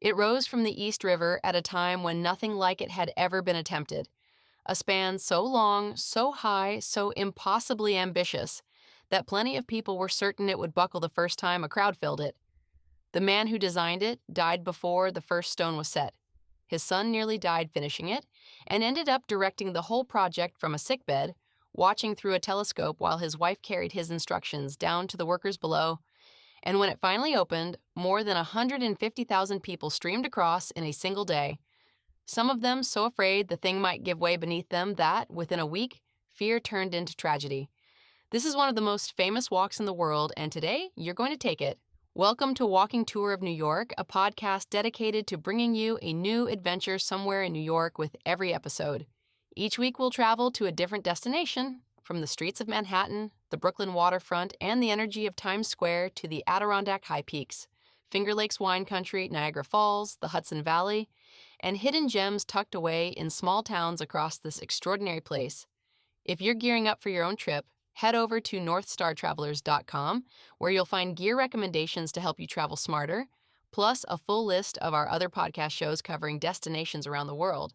It rose from the East River at a time when nothing like it had ever been attempted. A span so long, so high, so impossibly ambitious that plenty of people were certain it would buckle the first time a crowd filled it. The man who designed it died before the first stone was set. His son nearly died finishing it, and ended up directing the whole project from a sickbed, watching through a telescope while his wife carried his instructions down to the workers below. And when it finally opened, more than 150,000 people streamed across in a single day. Some of them so afraid the thing might give way beneath them that, within a week, fear turned into tragedy. This is one of the most famous walks in the world, and today you're going to take it. Welcome to Walking Tour of New York, a podcast dedicated to bringing you a new adventure somewhere in New York with every episode. Each week we'll travel to a different destination, from the streets of Manhattan, the Brooklyn waterfront, and the energy of Times Square to the Adirondack High Peaks, Finger Lakes wine country, Niagara Falls, the Hudson Valley, and hidden gems tucked away in small towns across this extraordinary place. If you're gearing up for your own trip, head over to northstartravelers.com, where you'll find gear recommendations to help you travel smarter, plus a full list of our other podcast shows covering destinations around the world.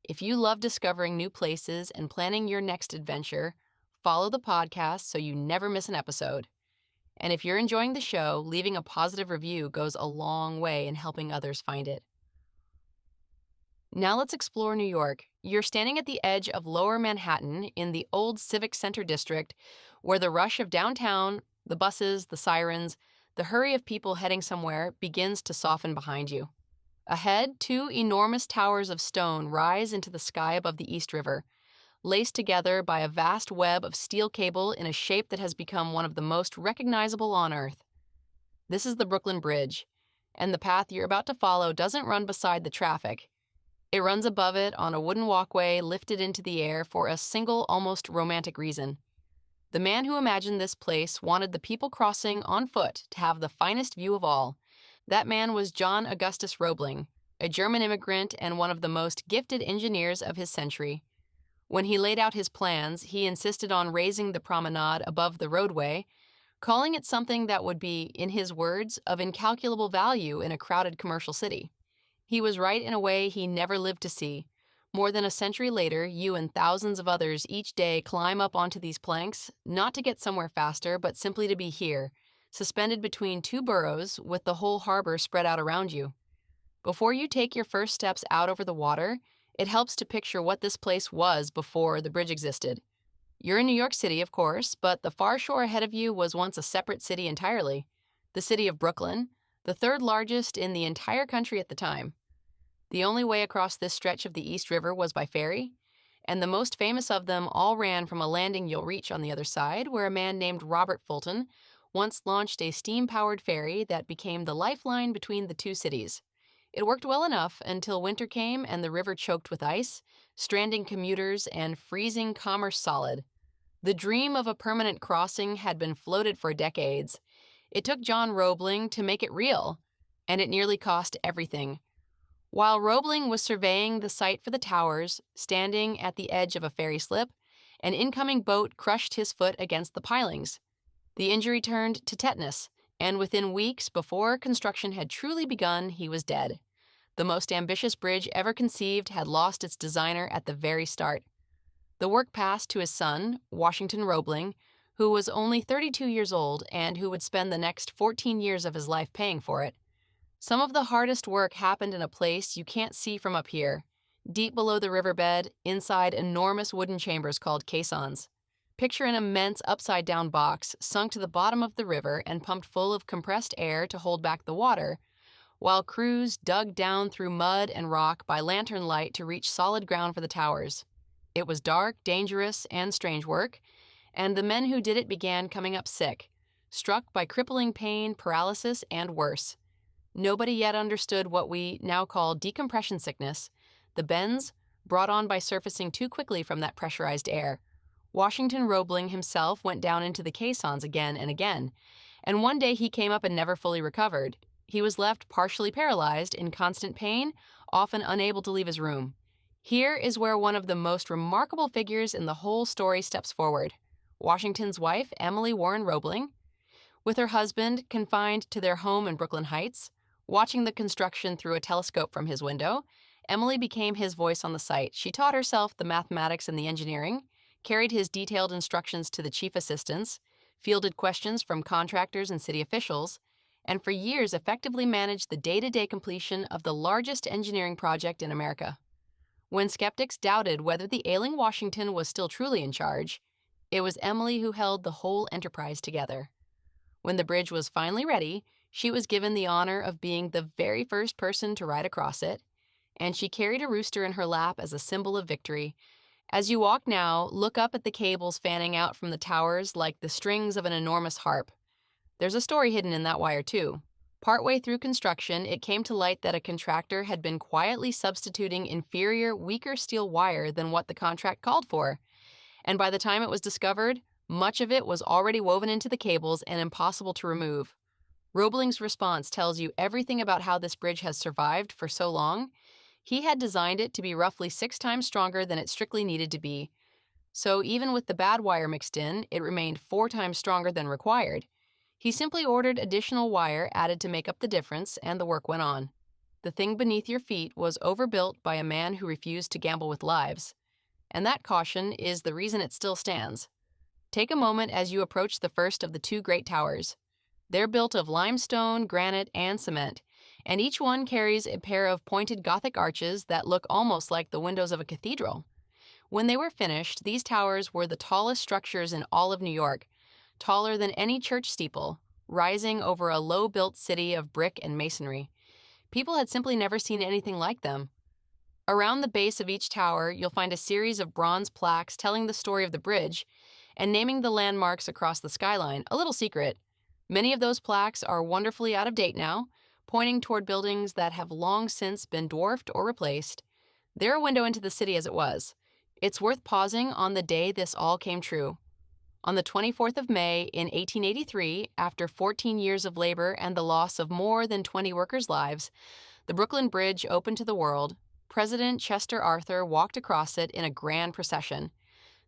If you love discovering new places and planning your next adventure, follow the podcast so you never miss an episode. And if you're enjoying the show, leaving a positive review goes a long way in helping others find it. Now let's explore New York. You're standing at the edge of Lower Manhattan in the old Civic Center district, where the rush of downtown, the buses, the sirens, the hurry of people heading somewhere begins to soften behind you. Ahead, two enormous towers of stone rise into the sky above the East River, laced together by a vast web of steel cable in a shape that has become one of the most recognizable on Earth. This is the Brooklyn Bridge, and the path you're about to follow doesn't run beside the traffic. It runs above it on a wooden walkway lifted into the air for a single, almost romantic reason. The man who imagined this place wanted the people crossing on foot to have the finest view of all. That man was John Augustus Roebling, a German immigrant and one of the most gifted engineers of his century. When he laid out his plans, he insisted on raising the promenade above the roadway, calling it something that would be, in his words, of incalculable value in a crowded commercial city. He was right in a way he never lived to see. More than a century later, you and thousands of others each day climb up onto these planks, not to get somewhere faster, but simply to be here, suspended between two boroughs with the whole harbor spread out around you. Before you take your first steps out over the water, it helps to picture what this place was before the bridge existed. You're in New York City, of course, but the far shore ahead of you was once a separate city entirely, the city of Brooklyn, the third largest in the entire country at the time. The only way across this stretch of the East River was by ferry, and the most famous of them all ran from a landing you'll reach on the other side, where a man named Robert Fulton once launched a steam-powered ferry that became the lifeline between the two cities. It worked well enough until winter came and the river choked with ice, stranding commuters and freezing commerce solid. The dream of a permanent crossing had been floated for decades. It took John Roebling to make it real, and it nearly cost everything. While Roebling was surveying the site for the towers, standing at the edge of a ferry slip, an incoming boat crushed his foot against the pilings. The injury turned to tetanus, and within weeks before construction had truly begun, he was dead. The most ambitious bridge ever conceived had lost its designer at the very start. The work passed to his son, Washington Roebling, who was only 32 years old and who would spend the next 14 years of his life paying for it. Some of the hardest work happened in a place you can't see from up here, deep below the riverbed, inside enormous wooden chambers called caissons. Picture an immense upside-down box sunk to the bottom of the river and pumped full of compressed air to hold back the water, while crews dug down through mud and rock by lantern light to reach solid ground for the towers. It was dark, dangerous, and strange work, and the men who did it began coming up sick, struck by crippling pain, paralysis, and worse. Nobody yet understood what we now call decompression sickness, the bends brought on by surfacing too quickly from that pressurized air. Washington Roebling himself went down into the caissons again and again, and one day he came up and never fully recovered. He was left partially paralyzed, in constant pain, often unable to leave his room. Here is where one of the most remarkable figures in the whole story steps forward. Washington's wife, Emily Warren Roebling. With her husband confined to their home in Brooklyn Heights, Watching the construction through a telescope from his window, Emily became his voice on the site. She taught herself the mathematics and the engineering, carried his detailed instructions to the chief assistants, fielded questions from contractors and city officials, and for years effectively managed the day-to-day completion of the largest engineering project in America. When skeptics doubted whether the ailing Washington was still truly in charge, it was Emily who held the whole enterprise together. When the bridge was finally ready, she was given the honor of being the very first person to ride across it, and she carried a rooster in her lap as a symbol of victory. As you walk now, look up at the cables fanning out from the towers like the strings of an enormous harp. There's a story hidden in that wire, too. Partway through construction, it came to light that a contractor had been quietly substituting inferior, weaker steel wire than what the contract called for. And by the time it was discovered, much of it was already woven into the cables and impossible to remove. Roebling's response tells you everything about how this bridge has survived for so long. He had designed it to be roughly 6 times stronger than it strictly needed to be. So even with the bad wire mixed in, it remained 4 times stronger than required. He simply ordered additional wire added to make up the difference, and the work went on. The thing beneath your feet was overbuilt by a man who refused to gamble with lives. And that caution is the reason it still stands. Take a moment as you approach the first of the 2 great towers. They're built of limestone, granite, and cement, and each one carries a pair of pointed Gothic arches that look almost like the windows of a cathedral. When they were finished, these towers were the tallest structures in all of New York, taller than any church steeple, rising over a low-built city of brick and masonry. People had simply never seen anything like them. Around the base of each tower, you'll find a series of bronze plaques telling the story of the bridge and naming the landmarks across the skyline, a little secret. Many of those plaques are wonderfully out of date now, pointing toward buildings that have long since been dwarfed or replaced. They're a window into the city as it was. It's worth pausing on the day this all came true. On the 24th of May in 1883, after 14 years of labor and the loss of more than 20 workers' lives, the Brooklyn Bridge opened to the world. President Chester Arthur walked across it in a grand procession.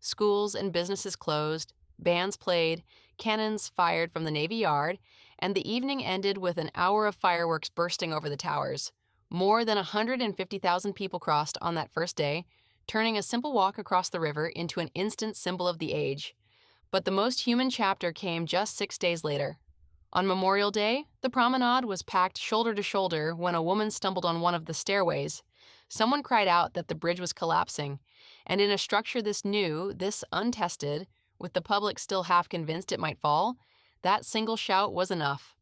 Schools and businesses closed, bands played, cannons fired from the Navy Yard, and the evening ended with an hour of fireworks bursting over the towers. More than 150,000 people crossed on that first day, turning a simple walk across the river into an instant symbol of the age. But the most human chapter came just 6 days later. On Memorial Day, the promenade was packed shoulder to shoulder when a woman stumbled on one of the stairways. Someone cried out that the bridge was collapsing, and in a structure this new, this untested, with the public still half convinced it might fall, that single shout was enough.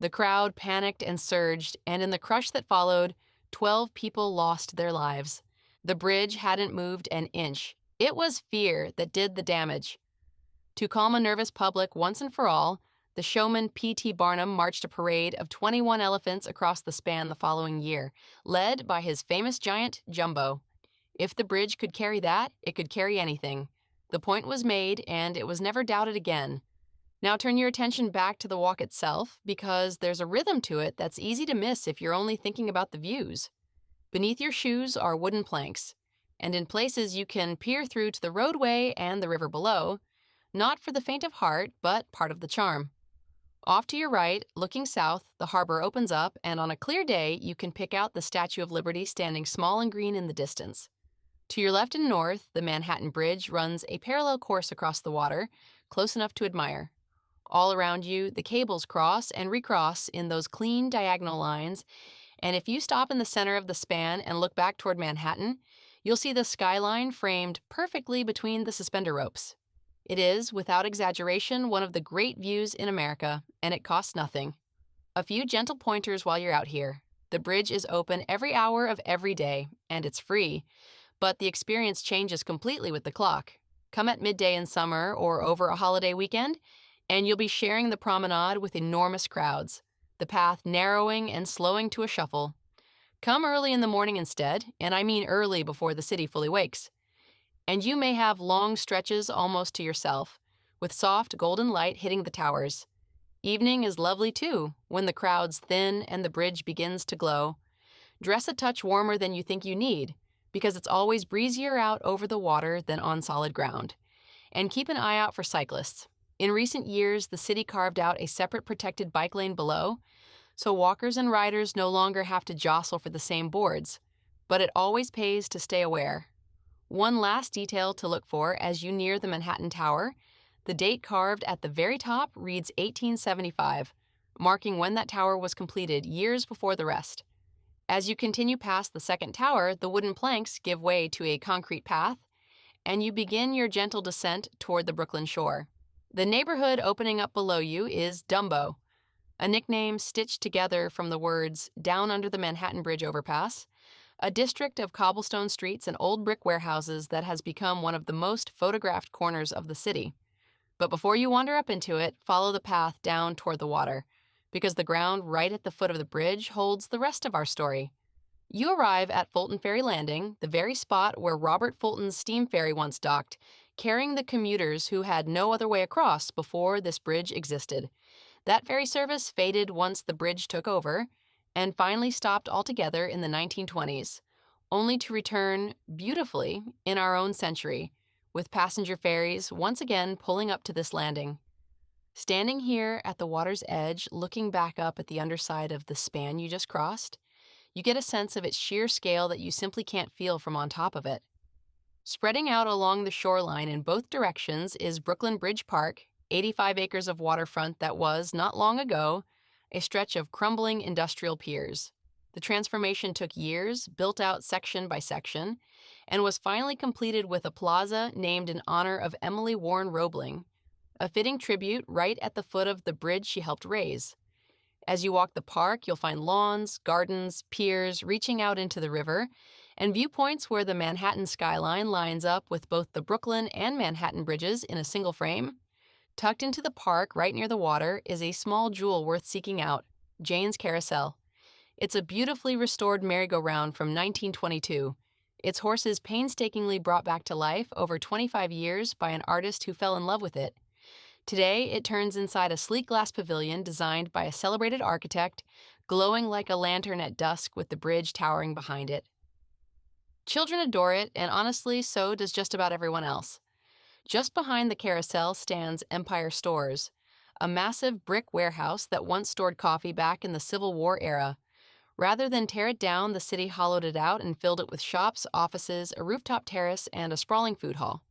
The crowd panicked and surged, and in the crush that followed, 12 people lost their lives. The bridge hadn't moved an inch. It was fear that did the damage. To calm a nervous public once and for all, the showman P.T. Barnum marched a parade of 21 elephants across the span the following year, led by his famous giant, Jumbo. If the bridge could carry that, it could carry anything. The point was made, and it was never doubted again. Now turn your attention back to the walk itself, because there's a rhythm to it that's easy to miss if you're only thinking about the views. Beneath your shoes are wooden planks, and in places you can peer through to the roadway and the river below, not for the faint of heart, but part of the charm. Off to your right, looking south, the harbor opens up, and on a clear day, you can pick out the Statue of Liberty standing small and green in the distance. To your left and north, the Manhattan Bridge runs a parallel course across the water, close enough to admire. All around you, the cables cross and recross in those clean diagonal lines, and if you stop in the center of the span and look back toward Manhattan, you'll see the skyline framed perfectly between the suspender ropes. It is, without exaggeration, one of the great views in America, and it costs nothing. A few gentle pointers while you're out here. The bridge is open every hour of every day, and it's free, but the experience changes completely with the clock. Come at midday in summer or over a holiday weekend, and you'll be sharing the promenade with enormous crowds, the path narrowing and slowing to a shuffle. Come early in the morning instead, and I mean early before the city fully wakes. And you may have long stretches almost to yourself, with soft golden light hitting the towers. Evening is lovely too, when the crowds thin and the bridge begins to glow. Dress a touch warmer than you think you need, because it's always breezier out over the water than on solid ground. And keep an eye out for cyclists. In recent years, the city carved out a separate protected bike lane below, so walkers and riders no longer have to jostle for the same boards. But it always pays to stay aware. One last detail to look for as you near the Manhattan Tower: the date carved at the very top reads 1875, marking when that tower was completed years before the rest. As you continue past the second tower, the wooden planks give way to a concrete path, and you begin your gentle descent toward the Brooklyn shore. The neighborhood opening up below you is Dumbo, a nickname stitched together from the words "down under the Manhattan Bridge overpass," a district of cobblestone streets and old brick warehouses that has become one of the most photographed corners of the city. But before you wander up into it, follow the path down toward the water, because the ground right at the foot of the bridge holds the rest of our story. You arrive at Fulton Ferry Landing, the very spot where Robert Fulton's steam ferry once docked, carrying the commuters who had no other way across before this bridge existed. That ferry service faded once the bridge took over, and finally stopped altogether in the 1920s, only to return beautifully in our own century, with passenger ferries once again pulling up to this landing. Standing here at the water's edge, looking back up at the underside of the span you just crossed, you get a sense of its sheer scale that you simply can't feel from on top of it. Spreading out along the shoreline in both directions is Brooklyn Bridge Park, 85 acres of waterfront that was, not long ago, a stretch of crumbling industrial piers. The transformation took years, built out section by section, and was finally completed with a plaza named in honor of Emily Warren Roebling, a fitting tribute right at the foot of the bridge she helped raise. As you walk the park, you'll find lawns, gardens, piers reaching out into the river, and viewpoints where the Manhattan skyline lines up with both the Brooklyn and Manhattan bridges in a single frame. Tucked into the park right near the water is a small jewel worth seeking out: Jane's Carousel. It's a beautifully restored merry-go-round from 1922, its horses painstakingly brought back to life over 25 years by an artist who fell in love with it. Today, it turns inside a sleek glass pavilion designed by a celebrated architect, glowing like a lantern at dusk with the bridge towering behind it. Children adore it, and honestly, so does just about everyone else. Just behind the carousel stands Empire Stores, a massive brick warehouse that once stored coffee back in the Civil War era. Rather than tear it down, the city hollowed it out and filled it with shops, offices, a rooftop terrace, and a sprawling food hall.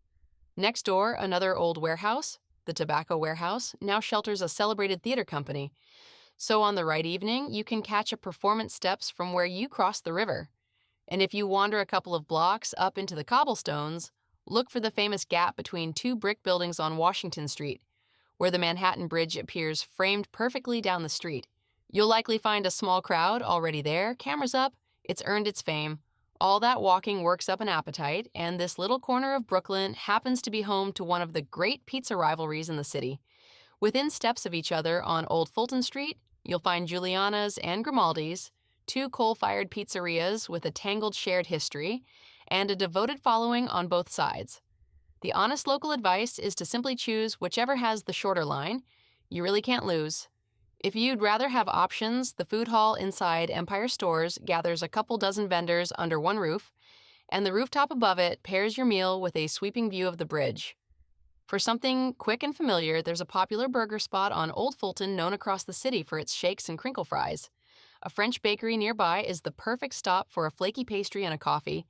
Next door, another old warehouse, the Tobacco Warehouse, now shelters a celebrated theater company. So on the right evening, you can catch a performance steps from where you cross the river. And if you wander a couple of blocks up into the cobblestones, look for the famous gap between two brick buildings on Washington Street, where the Manhattan Bridge appears framed perfectly down the street. You'll likely find a small crowd already there, cameras up. It's earned its fame. All that walking works up an appetite, and this little corner of Brooklyn happens to be home to one of the great pizza rivalries in the city. Within steps of each other on Old Fulton Street, you'll find Giuliana's and Grimaldi's, two coal-fired pizzerias with a tangled shared history, and a devoted following on both sides. The honest local advice is to simply choose whichever has the shorter line. You really can't lose. If you'd rather have options, the food hall inside Empire Stores gathers a couple dozen vendors under one roof, and the rooftop above it pairs your meal with a sweeping view of the bridge. For something quick and familiar, there's a popular burger spot on Old Fulton known across the city for its shakes and crinkle fries. A French bakery nearby is the perfect stop for a flaky pastry and a coffee,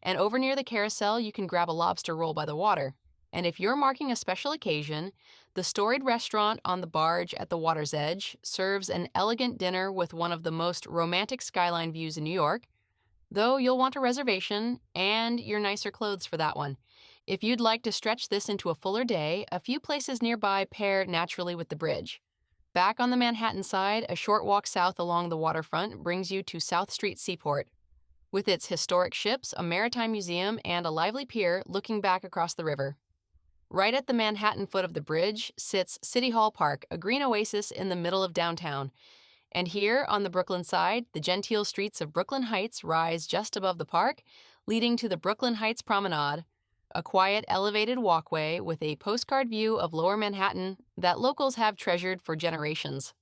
and over near the carousel you can grab a lobster roll by the water. And if you're marking a special occasion, the storied restaurant on the barge at the water's edge serves an elegant dinner with one of the most romantic skyline views in New York, though you'll want a reservation and your nicer clothes for that one. If you'd like to stretch this into a fuller day, a few places nearby pair naturally with the bridge. Back on the Manhattan side, a short walk south along the waterfront brings you to South Street Seaport, with its historic ships, a maritime museum, and a lively pier looking back across the river. Right at the Manhattan foot of the bridge sits City Hall Park, a green oasis in the middle of downtown. And here, on the Brooklyn side, the genteel streets of Brooklyn Heights rise just above the park, leading to the Brooklyn Heights Promenade, a quiet, elevated walkway with a postcard view of Lower Manhattan that locals have treasured for generations.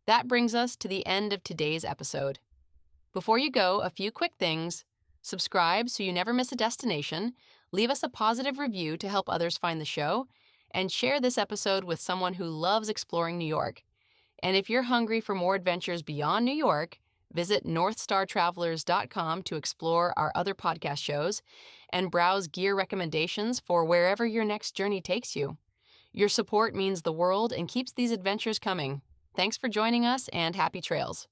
That brings us to the end of today's episode. Before you go, a few quick things. Subscribe so you never miss a destination, leave us a positive review to help others find the show, and share this episode with someone who loves exploring New York. And if you're hungry for more adventures beyond New York, visit northstartravelers.com to explore our other podcast shows and browse gear recommendations for wherever your next journey takes you. Your support means the world and keeps these adventures coming. Thanks for joining us, and happy trails.